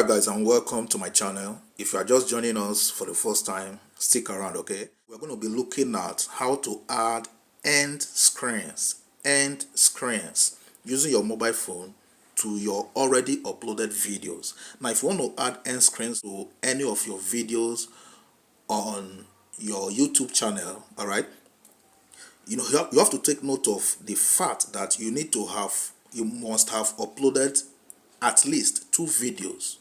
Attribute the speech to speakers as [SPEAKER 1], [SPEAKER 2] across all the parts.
[SPEAKER 1] Alright guys, and welcome to my channel. If you are just joining us for the first time, stick around, okay? We're going to be looking at how to add end screens using your mobile phone to your already uploaded videos. Now if you want to add end screens to any of your videos on your YouTube channel, alright, you have to take note of the fact that you must have uploaded at least two videos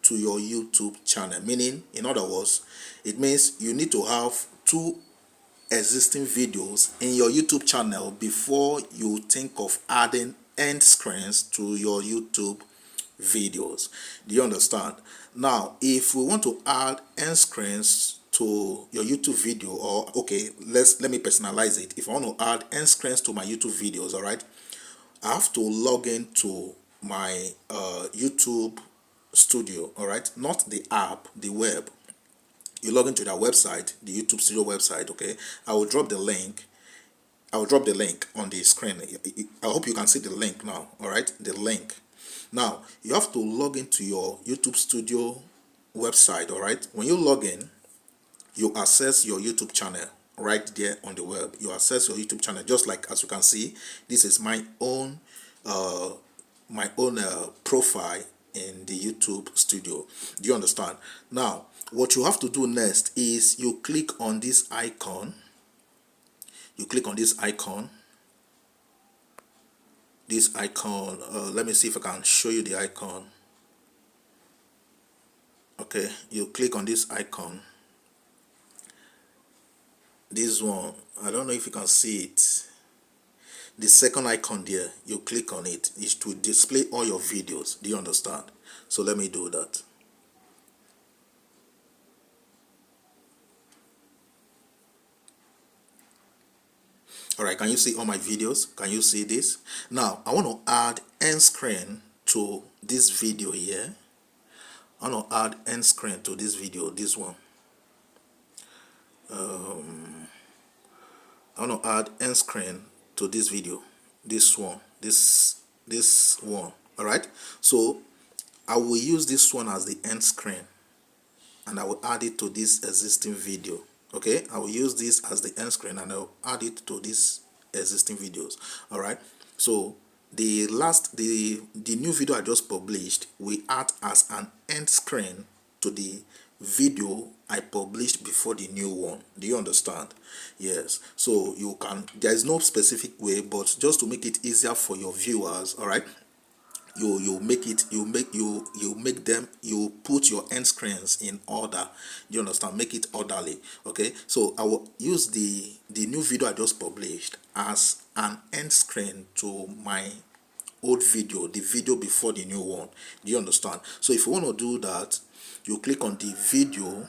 [SPEAKER 1] to your YouTube channel. Meaning, in other words, it means you need to have two existing videos in your YouTube channel before you think of adding end screens to your YouTube videos. Do you understand? Now, if we want to add end screens to your YouTube video, or okay, let me personalize it. If I want to add end screens to my YouTube videos, all right, I have to log into my YouTube studio, all right, not the app, the web. You log into that website, the YouTube studio website, okay. I will drop the link on the screen. I hope you can see the link now, all right, the link. Now you have to log into your YouTube studio website, all right. When you log in, you access your YouTube channel right there on the web. You access your YouTube channel, just like as you can see, this is my own profile in the YouTube studio. Do you understand? Now what you have to do next is you click on this icon. Let me see if I can show you the icon. Okay, you click on this icon, this one. I don't know if you can see it. The second icon there, you click on it. It's to display all your videos. Do you understand? So let me do that. Alright, can you see all my videos? Can you see this? Now I want to add end screen to this video here. I want to add end screen to this video, this one. I want to add end screen to this video, this one. All right, so I will use this one as the end screen and I will add it to this existing video. Okay, I will use this as the end screen and I'll add it to these existing videos. All right, so the new video I just published will act as an end screen to the video I published before the new one. Do you understand? Yes. So there is no specific way, but just to make it easier for your viewers, all right, you put your end screens in order. You understand? Make it orderly. Okay, so I will use the new video I just published as an end screen to my old video, the video before the new one. Do you understand? So if you want to do that, you click on the video,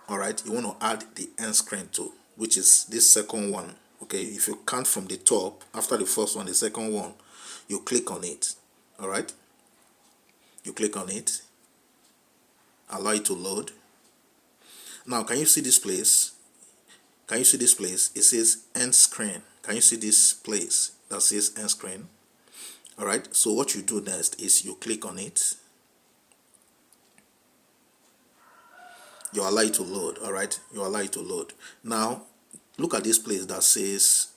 [SPEAKER 1] all right, you want to add the end screen to, which is this second one. Okay, if you count from the top, after the first one, the second one, you click on it. All right, you click on it, allow it to load. Now can you see this place? Can you see this place? It says end screen. Can you see this place that says end screen? All right, so what you do next is you click on it, you allow it to load. All right, you allow it to load. Now look at this place that says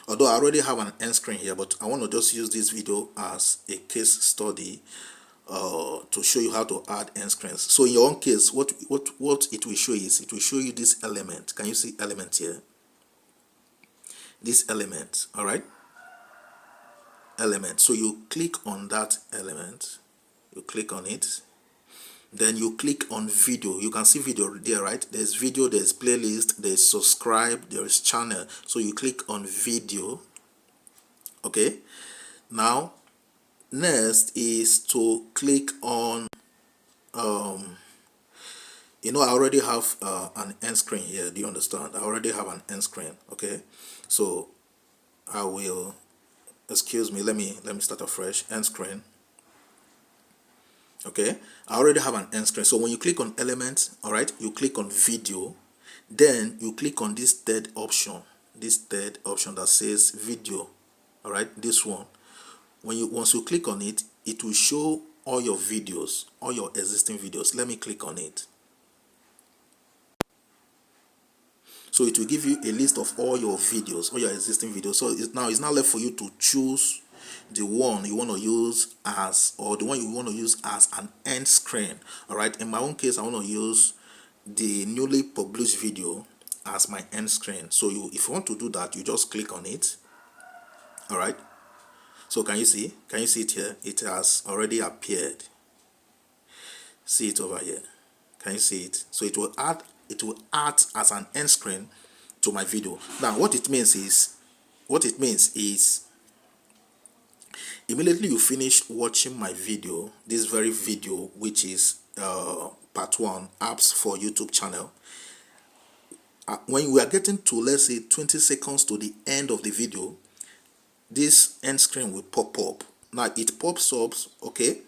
[SPEAKER 1] although I already have an end screen here, but I want to just use this video as a case study to show you how to add end screens. So in your own case, what it will show is, it will show you this element. Can you see element here? This element, all right, element. So you click on that element, you click on it, then you click on video. You can see video there, right? There's video, there's playlist, there's subscribe, there's channel. So you click on video. Okay, now next is to click on I already have an end screen here. Do you understand? I already have an end screen. Okay, so I will, excuse me, let me start afresh. End screen. Okay, I already have an end screen. So when you click on element, all right, you click on video, then you click on this third option that says video. All right, this one. once you click on it, it will show all your videos, all your existing videos. Let me click on it. So it will give you a list of all your videos, all your existing videos. So it's now left for you to choose the one you want to use as, or the one you want to use as an end screen. All right. In my own case, I want to use the newly published video as my end screen. So if you want to do that, you just click on it. All right. So can you see it here? It has already appeared. See it over here. Can you see it? So it will add as an end screen to my video. Now what it means is immediately you finish watching my video, this very video, which is part 1, apps for YouTube channel, when we are getting to, let's say, 20 seconds to the end of the video, this end screen will pop up. Now it pops up, okay,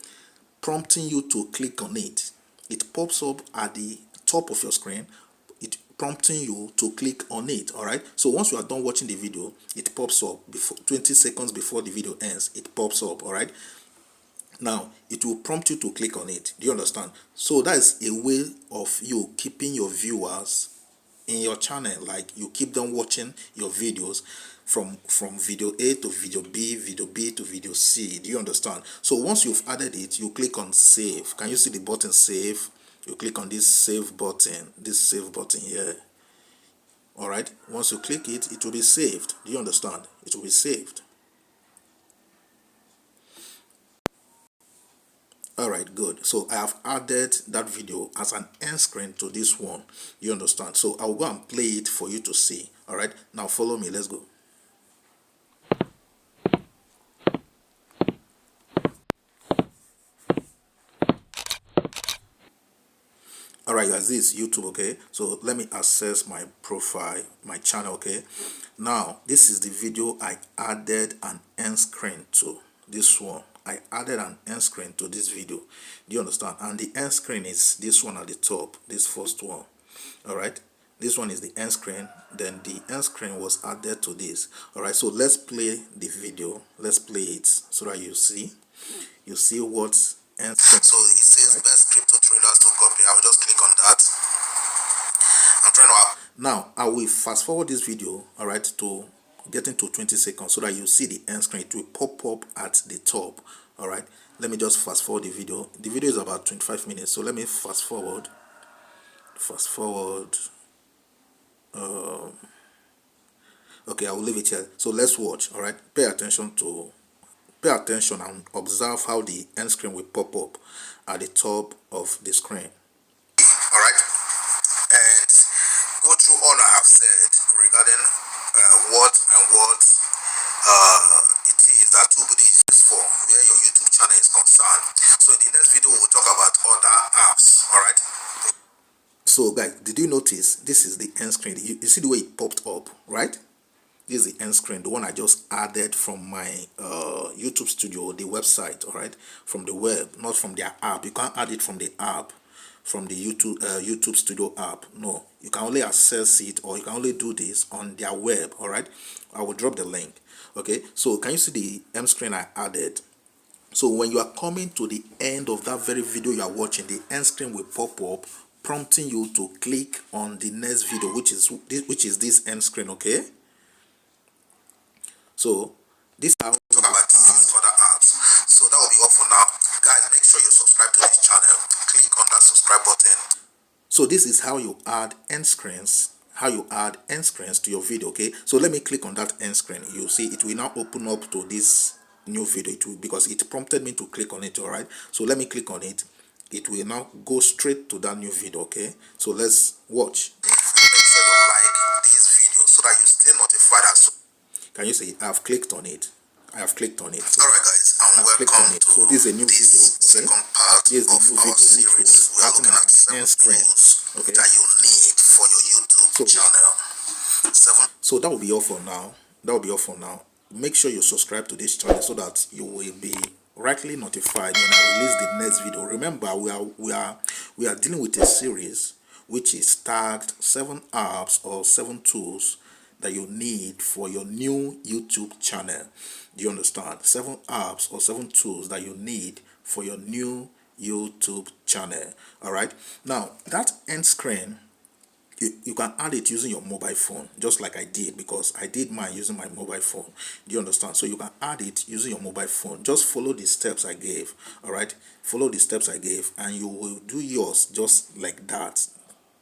[SPEAKER 1] prompting you to click on it. It pops up at the top of your screen, it prompting you to click on it. All right, so once you are done watching the video, it pops up before 20 seconds before the video ends. It pops up. All right, now it will prompt you to click on it. Do you understand? So that is a way of you keeping your viewers in your channel, like you keep them watching your videos from video A to video B to video C. Do you understand? So once you've added it, you click on save. Can you see the button save? You click on this save button here. All right, once you click it, it will be saved. Do you understand? It will be saved. All right, good. So I have added that video as an end screen to this one. You understand? So I'll go and play it for you to see. All right, now follow me. Let's go. All right, guys, this is YouTube. Okay, so let me access my profile, my channel. Okay, now this is the video I added an end screen to. This one, I added an end screen to this video. Do you understand? And the end screen is this one at the top, this first one. All right, this one is the end screen. Then the end screen was added to this. All right, so let's play the video. Let's play it so that you see what end screen. So it says, right? Best crypto traders to copy. I will just click on that. I'm trying to. Now I will fast forward this video, all right, to getting to 20 seconds so that you see the end screen. It will pop up at the top. All right, let me just fast forward the video. The video is about 25 minutes, so let me fast forward. Okay, I will leave it here. So let's watch. All right, pay attention and observe how the end screen will pop up at the top of the screen. All right, and go through all I have said regarding what it is that Tubudy is used for, where your YouTube channel is concerned. So in the next video, we'll talk about other apps. All right. So guys, did you notice this is the end screen? You see the way it popped up, right? This is the end screen, the one I just added from my YouTube studio, the website. All right, from the web, not from their app. You can't add it from the app, from the YouTube studio app. No, you can only access it, or you can only do this on their web. All right, I will drop the link. Okay, so can you see the end screen I added? So when you are coming to the end of that very video you are watching, the end screen will pop up, prompting you to click on the next video, which is this end screen. Okay, so this is how we talk about these other apps. So that will be all for now, guys. Make sure you subscribe to this channel. Click on that subscribe button. So this is how you add end screens. To your video. Okay, so let me click on that end screen. You see it will now open up to this new video. It will, because it prompted me to click on it. All right, so let me click on it. It will now go straight to that new video. Okay, so let's watch. Make sure you like this video so that you stay notified as soon. Can you see? I have clicked on it. So, all right, guys, and welcome to so this is a new video. Okay, second part of our series. We are looking at 7 tools that you need for your YouTube channel. So that will be all for now. Make sure you subscribe to this channel so that you will be rightly notified when I release the next video. Remember, we are dealing with a series which is tagged 7 apps or 7 tools that you need for your new YouTube channel. Do you understand? 7 apps or 7 tools that you need for your new YouTube channel. All right. Now that end screen, you can add it using your mobile phone, just like I did, because I did mine using my mobile phone. Do you understand? So you can add it using your mobile phone. Just follow the steps I gave. All right, follow the steps I gave, and you will do yours just like that,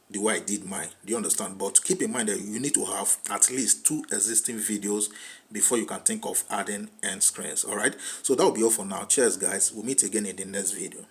[SPEAKER 1] the way I did mine. Do you understand? But keep in mind that you need to have at least 2 existing videos before you can think of adding end screens. All right, so that will be all for now. Cheers guys, we'll meet again in the next video.